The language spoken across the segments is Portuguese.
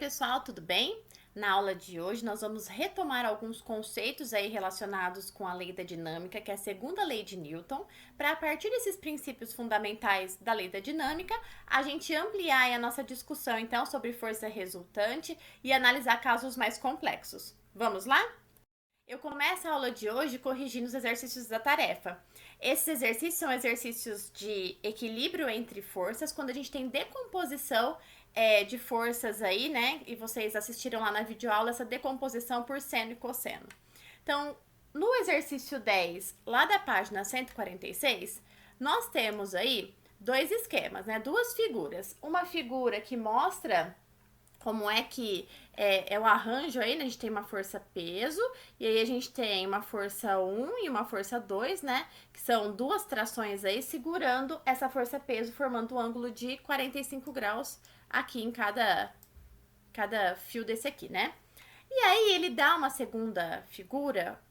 pessoal, tudo bem? Na aula de hoje nós vamos retomar alguns conceitos aí relacionados com a lei da dinâmica, que é a segunda lei de Newton, para a partir desses princípios fundamentais da lei da dinâmica, a gente ampliar aí a nossa discussão então sobre força resultante e analisar casos mais complexos. Vamos lá? Eu começo a aula de hoje corrigindo os exercícios da tarefa. Esses exercícios são exercícios de equilíbrio entre forças, quando a gente tem decomposição de forças aí, né? E vocês assistiram lá na videoaula essa decomposição por seno e cosseno. Então, no exercício 10, lá da página 146, nós temos aí dois esquemas, né? Duas figuras. Uma figura que mostra como é que é o arranjo aí, né? A gente tem uma força peso, e aí a gente tem uma força 1 e uma força 2, né? Que são duas trações aí segurando essa força peso, formando um ângulo de 45 graus aqui em cada fio desse aqui, né? E aí ele dá uma segunda figura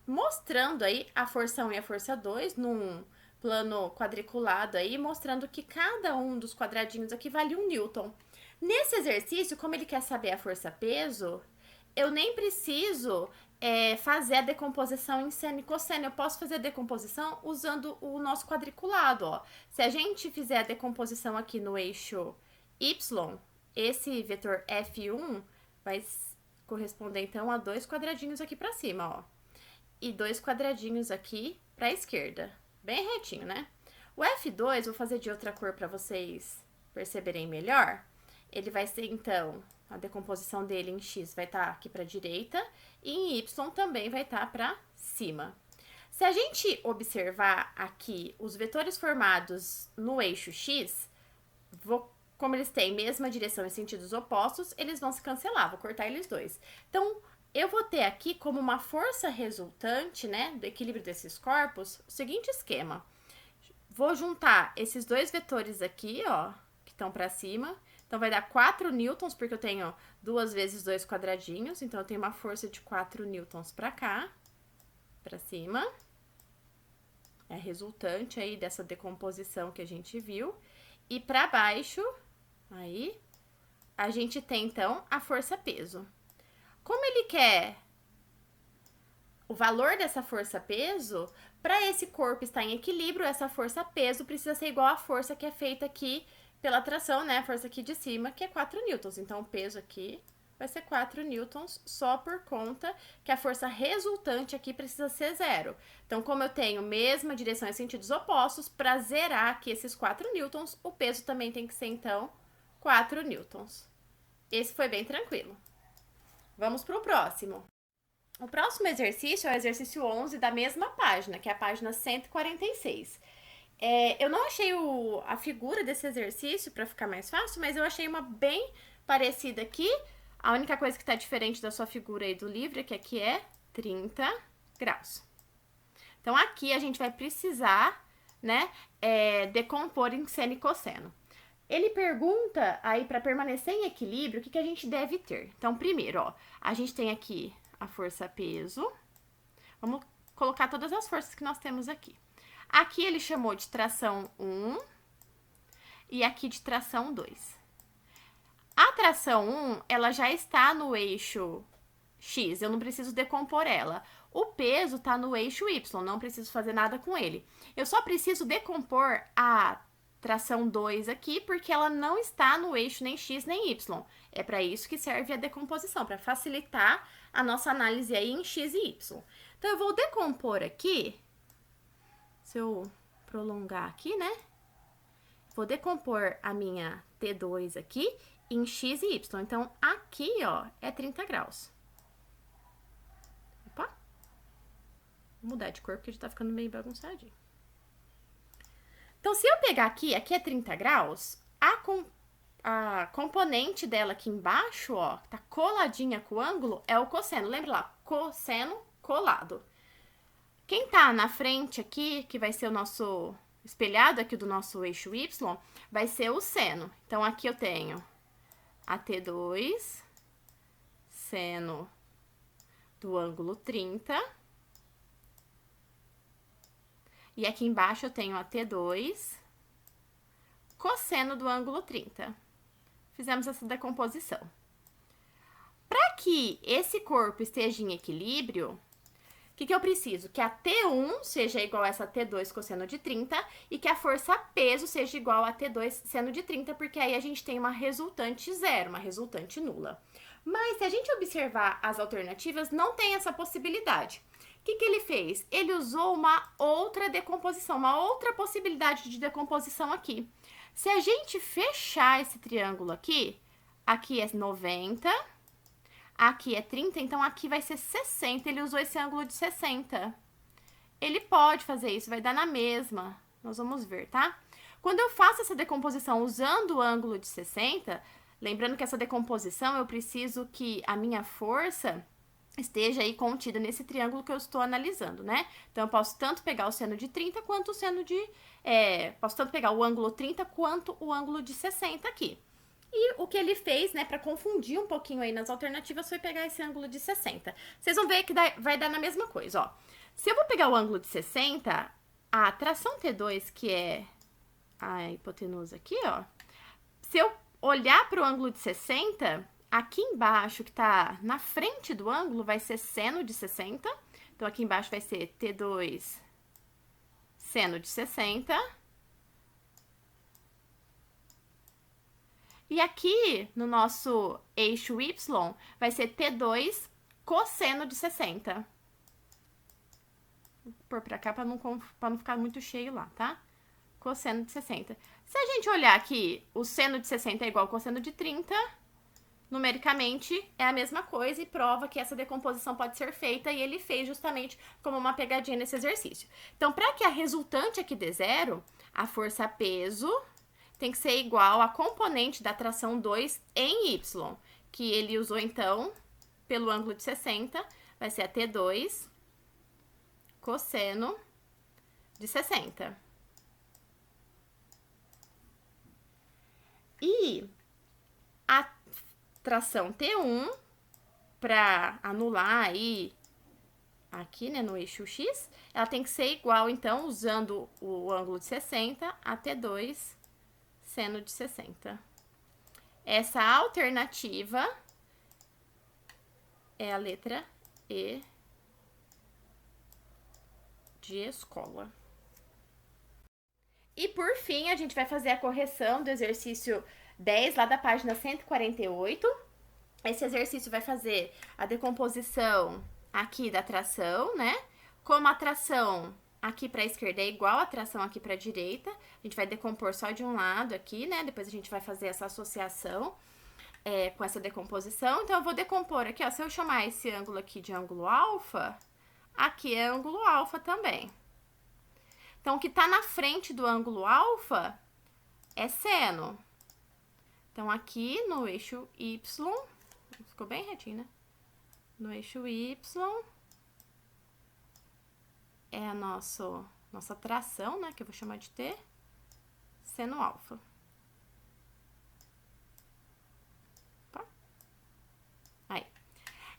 mostrando aí a força 1 e a força 2 num plano quadriculado aí, mostrando que cada um dos quadradinhos aqui vale 1 newton. Nesse exercício, como ele quer saber a força-peso, eu nem preciso fazer a decomposição em seno e cosseno. Eu posso fazer a decomposição usando o nosso quadriculado, ó. Se a gente fizer a decomposição aqui no eixo y, esse vetor F1 vai corresponder, então, a dois quadradinhos aqui para cima, ó. E dois quadradinhos aqui para a esquerda. Bem retinho, né? O F2, vou fazer de outra cor para vocês perceberem melhor. Ele vai ser, então, a decomposição dele em x vai estar aqui para a direita e em y também vai estar para cima. Se a gente observar aqui os vetores formados no eixo x, como eles têm mesma direção em sentidos opostos, eles vão se cancelar, vou cortar eles dois. Então, eu vou ter aqui como uma força resultante, né, do equilíbrio desses corpos, o seguinte esquema. Vou juntar esses dois vetores aqui, ó, que estão para cima. Então, vai dar 4 newtons, porque eu tenho 2 vezes 2 quadradinhos. Então, eu tenho uma força de 4 newtons para cá, para cima. É a resultante aí dessa decomposição que a gente viu. E para baixo, aí, a gente tem, então, a força-peso. Como ele quer o valor dessa força-peso, para esse corpo estar em equilíbrio, essa força-peso precisa ser igual à força que é feita aqui pela tração, né? A força aqui de cima, que é 4 newtons. Então, o peso aqui vai ser 4 newtons só por conta que a força resultante aqui precisa ser zero. Então, como eu tenho mesma direção em sentidos opostos, para zerar aqui esses 4 newtons, o peso também tem que ser, então, 4 newtons. Esse foi bem tranquilo. Vamos para o próximo. O próximo exercício é o exercício 11 da mesma página, que é a página 146. Eu não achei a figura desse exercício para ficar mais fácil, mas eu achei uma bem parecida aqui. A única coisa que está diferente da sua figura aí do livro é que aqui é 30 graus. Então, aqui a gente vai precisar, né, decompor em seno e cosseno. Ele pergunta aí, para permanecer em equilíbrio, o que a gente deve ter. Então, primeiro, ó, a gente tem aqui a força-peso. Vamos colocar todas as forças que nós temos aqui. Aqui ele chamou de tração 1 e aqui de tração 2. A tração 1, ela já está no eixo X, eu não preciso decompor ela. O peso está no eixo Y, não preciso fazer nada com ele. Eu só preciso decompor a tração 2 aqui, porque ela não está no eixo nem X nem Y. É para isso que serve a decomposição, para facilitar a nossa análise aí em X e Y. Então, eu vou decompor aqui, se eu prolongar aqui, né? Vou decompor a minha T2 aqui em X e Y. Então, aqui, ó, é 30 graus. Opa! Vou mudar de cor, porque já tá ficando meio bagunçadinho. Então, se eu pegar aqui é 30 graus, a componente dela aqui embaixo, ó, tá coladinha com o ângulo, é o cosseno. Lembra lá, cosseno colado. Quem tá na frente aqui, que vai ser o nosso espelhado aqui do nosso eixo Y, vai ser o seno. Então, aqui eu tenho a T2, seno do ângulo 30. E aqui embaixo eu tenho a T2, cosseno do ângulo 30. Fizemos essa decomposição. que esse corpo esteja em equilíbrio, o que eu preciso? Que a T1 seja igual a essa T2 cosseno de 30 e que a força peso seja igual a T2 seno de 30, porque aí a gente tem uma resultante zero, uma resultante nula. Mas se a gente observar as alternativas, não tem essa possibilidade. O que ele fez? Ele usou uma outra decomposição, uma outra possibilidade de decomposição aqui. Se a gente fechar esse triângulo aqui é 90, aqui é 30, então aqui vai ser 60. Ele usou esse ângulo de 60. Ele pode fazer isso, vai dar na mesma. Nós vamos ver, tá? Quando eu faço essa decomposição usando o ângulo de 60, lembrando que essa decomposição eu preciso que a minha força esteja aí contida nesse triângulo que eu estou analisando, né? Então, eu posso tanto pegar o seno de 30 quanto o seno de... posso tanto pegar o ângulo 30 quanto o ângulo de 60 aqui. E o que ele fez, né, para confundir um pouquinho aí nas alternativas, foi pegar esse ângulo de 60. Vocês vão ver que vai dar na mesma coisa, ó. Se eu vou pegar o ângulo de 60, a tração T2, que é a hipotenusa aqui, ó. Se eu olhar para o ângulo de 60, aqui embaixo, que tá na frente do ângulo, vai ser seno de 60. Então, aqui embaixo vai ser T2 seno de 60. E aqui, no nosso eixo Y, vai ser T2 cosseno de 60. Vou pôr pra cá pra não ficar muito cheio lá, tá? Cosseno de 60. Se a gente olhar aqui, o seno de 60 é igual ao cosseno de 30, numericamente é a mesma coisa e prova que essa decomposição pode ser feita, e ele fez justamente como uma pegadinha nesse exercício. Então, para que a resultante aqui dê zero, a força peso tem que ser igual a componente da tração 2 em Y, que ele usou, então, pelo ângulo de 60, vai ser a T2 cosseno de 60. E a tração T1, para anular aí, aqui, né, no eixo X, ela tem que ser igual, então, usando o ângulo de 60, a T2 seno de 60. Essa alternativa é a letra E de escola. E por fim, a gente vai fazer a correção do exercício 10, lá da página 148. Esse exercício vai fazer a decomposição aqui da tração, né? Como a tração aqui para a esquerda é igual à tração aqui para a direita, a gente vai decompor só de um lado aqui, né? Depois a gente vai fazer essa associação com essa decomposição. Então, eu vou decompor aqui, ó. Se eu chamar esse ângulo aqui de ângulo alfa, aqui é ângulo alfa também. Então, o que está na frente do ângulo alfa é seno. Então, aqui no eixo Y, ficou bem retinho, né? No eixo Y é a nossa tração, né? Que eu vou chamar de T, seno alfa. Tá? Aí.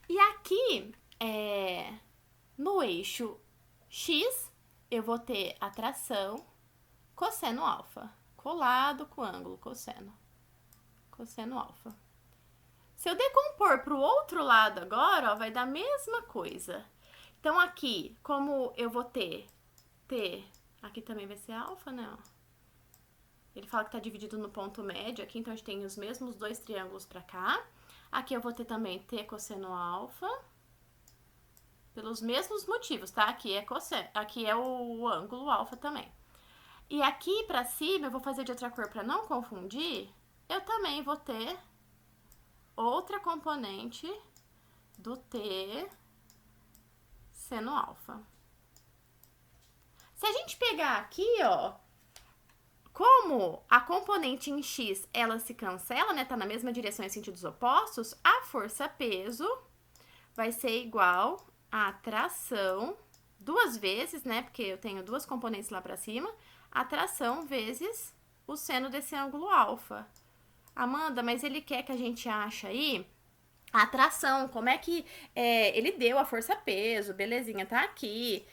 E aqui, no eixo X, eu vou ter a tração cosseno alfa, colado com o ângulo cosseno alfa. Se eu decompor para o outro lado agora, ó, vai dar a mesma coisa. Então, aqui, como eu vou ter T, aqui também vai ser alfa, né? Ó. Ele fala que tá dividido no ponto médio aqui, então a gente tem os mesmos dois triângulos para cá. Aqui eu vou ter também T cosseno alfa, pelos mesmos motivos, tá? Aqui é o ângulo alfa também. E aqui para cima, eu vou fazer de outra cor para não confundir, eu também vou ter outra componente do T seno alfa. Se a gente pegar aqui, ó, como a componente em X, ela se cancela, né, tá na mesma direção em sentidos opostos, a força peso vai ser igual a tração, duas vezes, né, porque eu tenho duas componentes lá pra cima, a tração vezes o seno desse ângulo alfa. Amanda, mas ele quer que a gente ache aí a tração, como é que ele deu a força-peso, belezinha, tá aqui.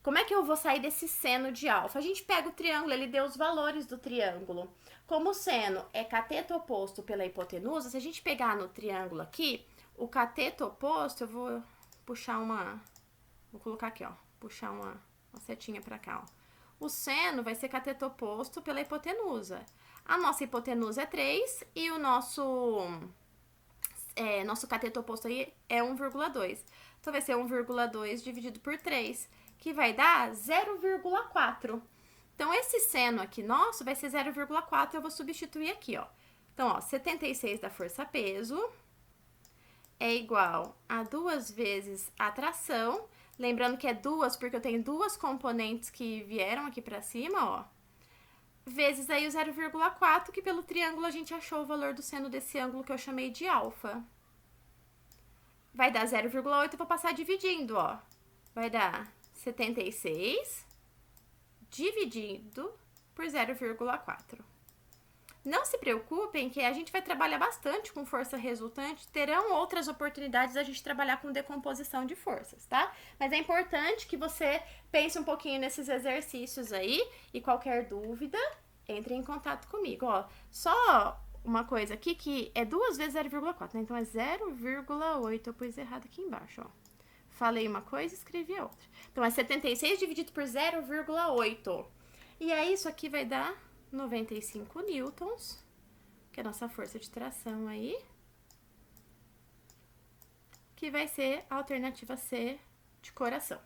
Como é que eu vou sair desse seno de alfa? A gente pega o triângulo, ele deu os valores do triângulo. Como o seno é cateto oposto pela hipotenusa, se a gente pegar no triângulo aqui, o cateto oposto, eu vou puxar vou colocar aqui, ó, puxar uma setinha pra cá, ó. O seno vai ser cateto oposto pela hipotenusa. A nossa hipotenusa é 3 e o nosso cateto oposto aí é 1,2. Então, vai ser 1,2 dividido por 3, que vai dar 0,4. Então, esse seno aqui nosso vai ser 0,4, eu vou substituir aqui, ó. Então, ó, 76 da força-peso é igual a 2 vezes a tração. Lembrando que é 2 porque eu tenho 2 componentes que vieram aqui pra cima, ó. Vezes aí o 0,4, que pelo triângulo a gente achou o valor do seno desse ângulo que eu chamei de alfa. Vai dar 0,8, eu vou passar dividindo, ó. Vai dar 76 dividido por 0,4. Não se preocupem que a gente vai trabalhar bastante com força resultante, terão outras oportunidades da gente trabalhar com decomposição de forças, tá? Mas é importante que você pense um pouquinho nesses exercícios aí e qualquer dúvida, entre em contato comigo, ó. Só uma coisa aqui que é 2 vezes 0,4, né? Então é 0,8, eu pus errado aqui embaixo, ó. Falei uma coisa e escrevi a outra. Então é 76 dividido por 0,8. E aí isso aqui vai dar 95 newtons, que é a nossa força de tração aí, que vai ser a alternativa C de coração.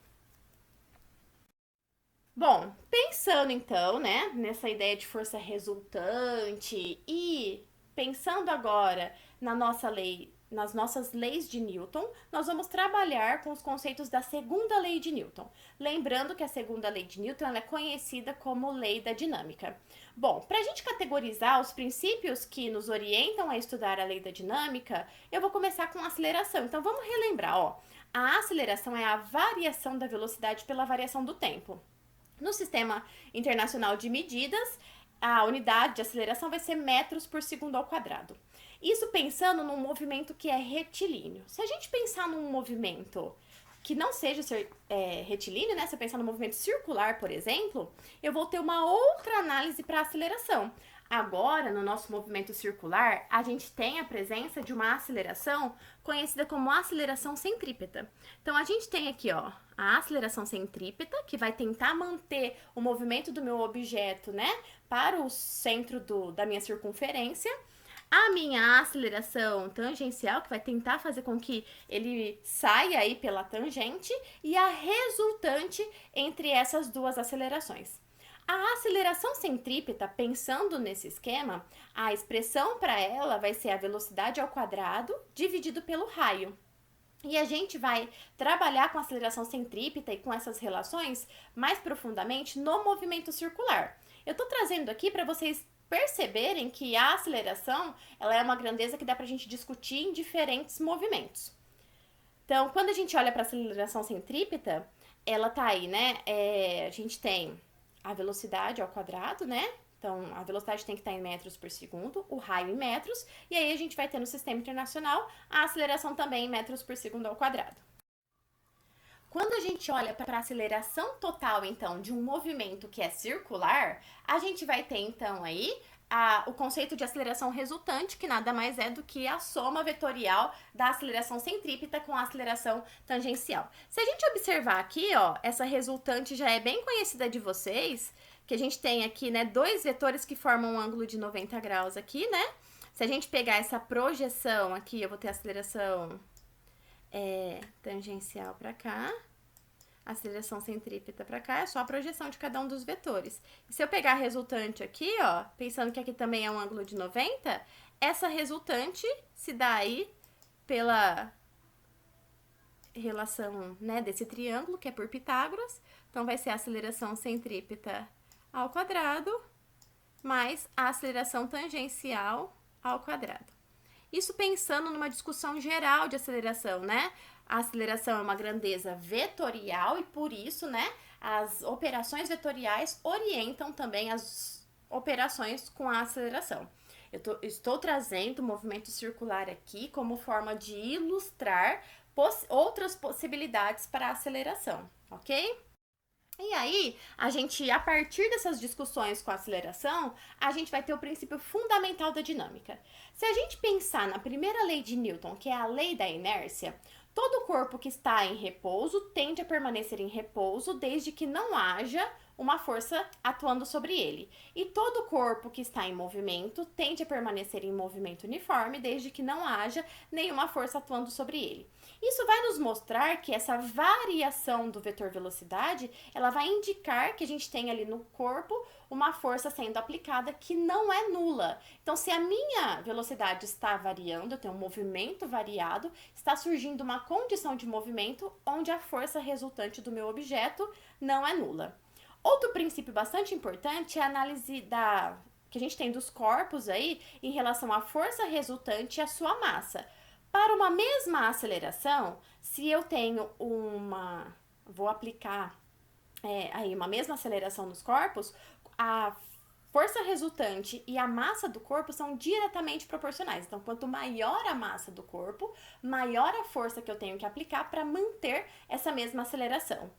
Bom, pensando então, né, nessa ideia de força resultante e pensando agora nas nossas leis de Newton, nós vamos trabalhar com os conceitos da segunda lei de Newton. Lembrando que a segunda lei de Newton ela é conhecida como lei da dinâmica. Bom, para a gente categorizar os princípios que nos orientam a estudar a lei da dinâmica, eu vou começar com a aceleração. Então, vamos relembrar, ó. A aceleração é a variação da velocidade pela variação do tempo. No Sistema Internacional de Medidas, a unidade de aceleração vai ser metros por segundo ao quadrado. Isso pensando num movimento que é retilíneo. Se a gente pensar num movimento que não seja retilíneo, né? Se eu pensar no movimento circular, por exemplo, eu vou ter uma outra análise para aceleração. Agora, no nosso movimento circular, a gente tem a presença de uma aceleração conhecida como aceleração centrípeta. Então, a gente tem aqui, ó, a aceleração centrípeta, que vai tentar manter o movimento do meu objeto, né, para o centro da minha circunferência. A minha aceleração tangencial, que vai tentar fazer com que ele saia aí pela tangente, e a resultante entre essas duas acelerações. A aceleração centrípeta, pensando nesse esquema, a expressão para ela vai ser a velocidade ao quadrado dividido pelo raio. E a gente vai trabalhar com a aceleração centrípeta e com essas relações mais profundamente no movimento circular. Eu estou trazendo aqui para vocês perceberem que a aceleração ela é uma grandeza que dá para a gente discutir em diferentes movimentos. Então, quando a gente olha para a aceleração centrípeta, ela tá aí, né? A gente tem a velocidade ao quadrado, né? Então, a velocidade tem que estar em metros por segundo, o raio em metros, e aí a gente vai ter no Sistema Internacional a aceleração também em metros por segundo ao quadrado. Quando a gente olha para a aceleração total, então, de um movimento que é circular, a gente vai ter, então, aí o conceito de aceleração resultante, que nada mais é do que a soma vetorial da aceleração centrípeta com a aceleração tangencial. Se a gente observar aqui, ó, essa resultante já é bem conhecida de vocês, que a gente tem aqui, né, dois vetores que formam um ângulo de 90 graus aqui, né? Se a gente pegar essa projeção aqui, eu vou ter a aceleração tangencial para cá, aceleração centrípeta para cá, é só a projeção de cada um dos vetores. E se eu pegar a resultante aqui, ó, pensando que aqui também é um ângulo de 90, essa resultante se dá aí pela relação, né, desse triângulo, que é por Pitágoras. Então, vai ser a aceleração centrípeta ao quadrado mais a aceleração tangencial ao quadrado. Isso pensando numa discussão geral de aceleração, né? A aceleração é uma grandeza vetorial e, por isso, né, as operações vetoriais orientam também as operações com a aceleração. Estou trazendo o movimento circular aqui como forma de ilustrar outras possibilidades para a aceleração, ok? E aí, a partir dessas discussões com a aceleração, a gente vai ter o princípio fundamental da dinâmica. Se a gente pensar na primeira lei de Newton, que é a lei da inércia, todo corpo que está em repouso tende a permanecer em repouso desde que não haja uma força atuando sobre ele. E todo corpo que está em movimento tende a permanecer em movimento uniforme desde que não haja nenhuma força atuando sobre ele. Isso vai nos mostrar que essa variação do vetor velocidade, ela vai indicar que a gente tem ali no corpo uma força sendo aplicada que não é nula. Então, se a minha velocidade está variando, eu tenho um movimento variado, está surgindo uma condição de movimento onde a força resultante do meu objeto não é nula. Outro princípio bastante importante é a análise que a gente tem dos corpos aí em relação à força resultante e à sua massa. Para uma mesma aceleração, se eu tenho vou aplicar aí uma mesma aceleração nos corpos, a força resultante e a massa do corpo são diretamente proporcionais. Então, quanto maior a massa do corpo, maior a força que eu tenho que aplicar para manter essa mesma aceleração.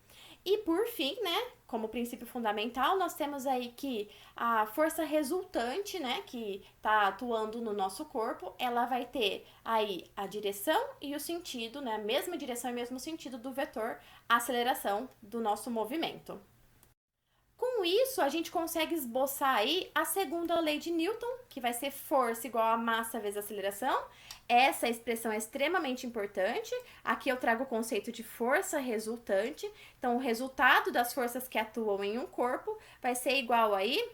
E por fim, né, como princípio fundamental, nós temos aí que a força resultante, né, que está atuando no nosso corpo, ela vai ter aí a direção e o sentido, né, a mesma direção e mesmo sentido do vetor aceleração do nosso movimento. Com isso, a gente consegue esboçar aí a segunda lei de Newton, que vai ser força igual a massa vezes aceleração. Essa expressão é extremamente importante. Aqui eu trago o conceito de força resultante. Então, o resultado das forças que atuam em um corpo vai ser igual aí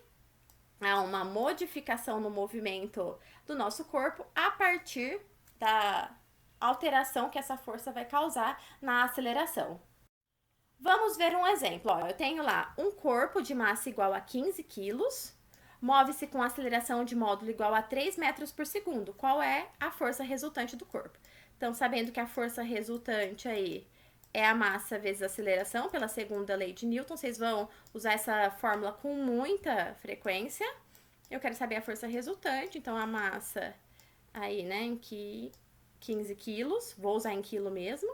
a uma modificação no movimento do nosso corpo a partir da alteração que essa força vai causar na aceleração. Vamos ver um exemplo. Ó, eu tenho lá um corpo de massa igual a 15 quilos, move-se com aceleração de módulo igual a 3 metros por segundo. Qual é a força resultante do corpo? Então, sabendo que a força resultante aí é a massa vezes a aceleração, pela segunda lei de Newton, vocês vão usar essa fórmula com muita frequência. Eu quero saber a força resultante, então a massa aí, né, em 15 quilos, vou usar em quilo mesmo.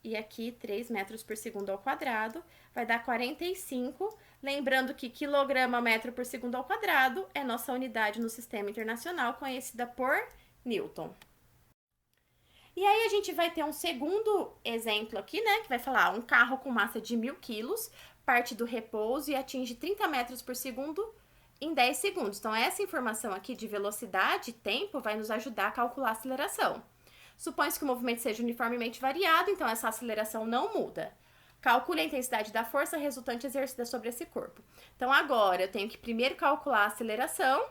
E aqui 3 metros por segundo ao quadrado, vai dar 45. Lembrando que quilograma metro por segundo ao quadrado é nossa unidade no sistema internacional, conhecida por Newton. E aí a gente vai ter um segundo exemplo aqui, né, que vai falar um carro com massa de 1.000 quilos, parte do repouso e atinge 30 metros por segundo em 10 segundos. Então, essa informação aqui de velocidade e tempo vai nos ajudar a calcular a aceleração. Supõe-se que o movimento seja uniformemente variado, então essa aceleração não muda. Calcule a intensidade da força resultante exercida sobre esse corpo. Então, agora eu tenho que primeiro calcular a aceleração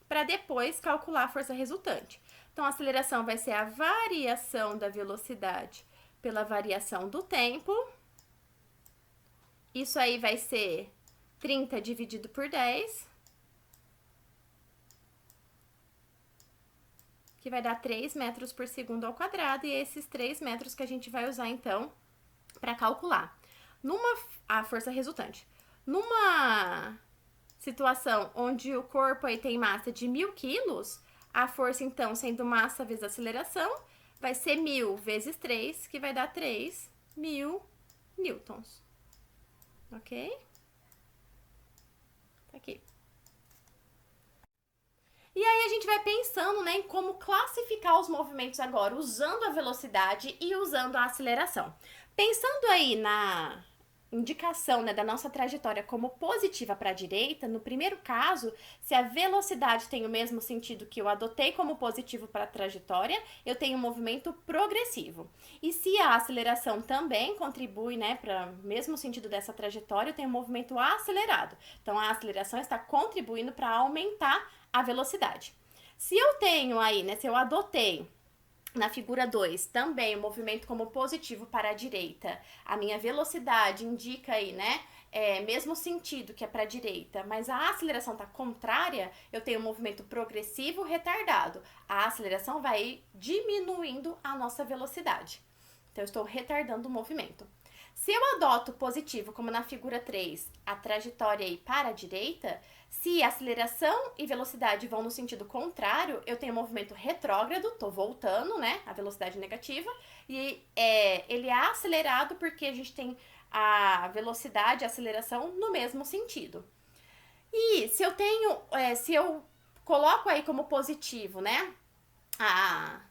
para depois calcular a força resultante. Então, a aceleração vai ser a variação da velocidade pela variação do tempo. Isso aí vai ser 30 dividido por 10. Que vai dar 3 metros por segundo ao quadrado, e esses 3 metros que a gente vai usar, então, para calcular. A força resultante. Numa situação onde o corpo aí tem massa de 1.000 quilos, a força, então, sendo massa vezes aceleração, vai ser 1.000 vezes 3, que vai dar 3.000 newtons. Ok? Tá aqui. E aí a gente vai pensando, né, em como classificar os movimentos agora, usando a velocidade e usando a aceleração. Pensando aí na indicação, né, da nossa trajetória como positiva para a direita, no primeiro caso, se a velocidade tem o mesmo sentido que eu adotei como positivo para a trajetória, eu tenho um movimento progressivo. E se a aceleração também contribui, né, para o mesmo sentido dessa trajetória, eu tenho um movimento acelerado. Então, a aceleração está contribuindo para aumentar a velocidade. Se eu tenho aí, né, se eu adotei na figura 2, também o movimento como positivo para a direita, a minha velocidade indica aí, né, mesmo sentido que é para a direita, mas a aceleração está contrária, eu tenho um movimento progressivo retardado. A aceleração vai diminuindo a nossa velocidade. Então, eu estou retardando o movimento. Se eu adoto positivo, como na figura 3, a trajetória aí para a direita, se aceleração e velocidade vão no sentido contrário, eu tenho um movimento retrógrado, tô voltando, né, a velocidade negativa, e ele é acelerado porque a gente tem a velocidade e a aceleração no mesmo sentido. E se eu tenho, se eu coloco aí como positivo, né, a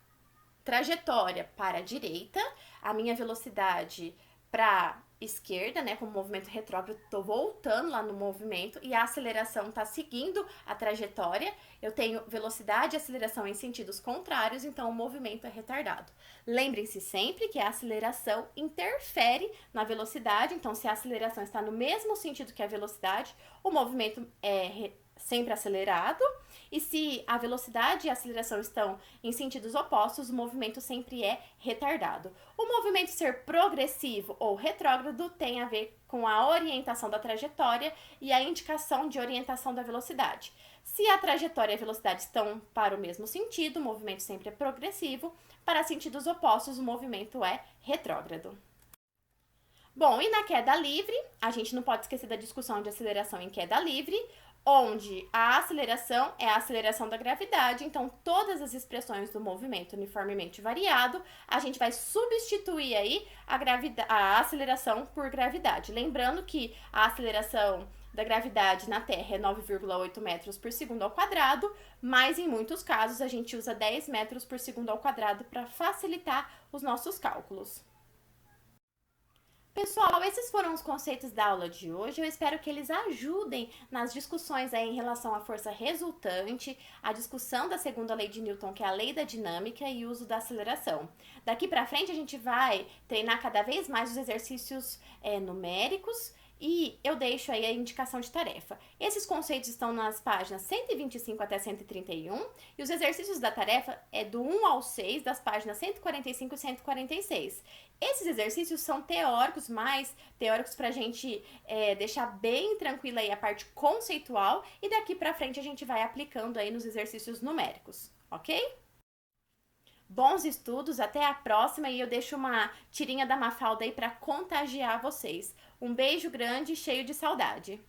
trajetória para a direita, a minha velocidade para esquerda, né, como movimento retrógrado, tô voltando lá no movimento e a aceleração tá seguindo a trajetória. Eu tenho velocidade e aceleração em sentidos contrários, então o movimento é retardado. Lembrem-se sempre que a aceleração interfere na velocidade, então se a aceleração está no mesmo sentido que a velocidade, o movimento é sempre acelerado. E se a velocidade e a aceleração estão em sentidos opostos, o movimento sempre é retardado. O movimento ser progressivo ou retrógrado tem a ver com a orientação da trajetória e a indicação de orientação da velocidade. Se a trajetória e a velocidade estão para o mesmo sentido, o movimento sempre é progressivo. Para sentidos opostos, o movimento é retrógrado. Bom, e na queda livre, a gente não pode esquecer da discussão de aceleração em queda livre, onde a aceleração é a aceleração da gravidade, então todas as expressões do movimento uniformemente variado, a gente vai substituir aí a aceleração por gravidade. Lembrando que a aceleração da gravidade na Terra é 9,8 metros por segundo ao quadrado, mas em muitos casos a gente usa 10 metros por segundo ao quadrado para facilitar os nossos cálculos. Pessoal, esses foram os conceitos da aula de hoje. Eu espero que eles ajudem nas discussões aí em relação à força resultante, a discussão da segunda lei de Newton, que é a lei da dinâmica, e o uso da aceleração. Daqui para frente a gente vai treinar cada vez mais os exercícios numéricos. E eu deixo aí a indicação de tarefa. Esses conceitos estão nas páginas 125 até 131 e os exercícios da tarefa é do 1 ao 6 das páginas 145 e 146. Esses exercícios são teóricos, mais teóricos para a gente deixar bem tranquila aí a parte conceitual e daqui para frente a gente vai aplicando aí nos exercícios numéricos, ok? Bons estudos, até a próxima e eu deixo uma tirinha da Mafalda aí para contagiar vocês. Um beijo grande, cheio de saudade.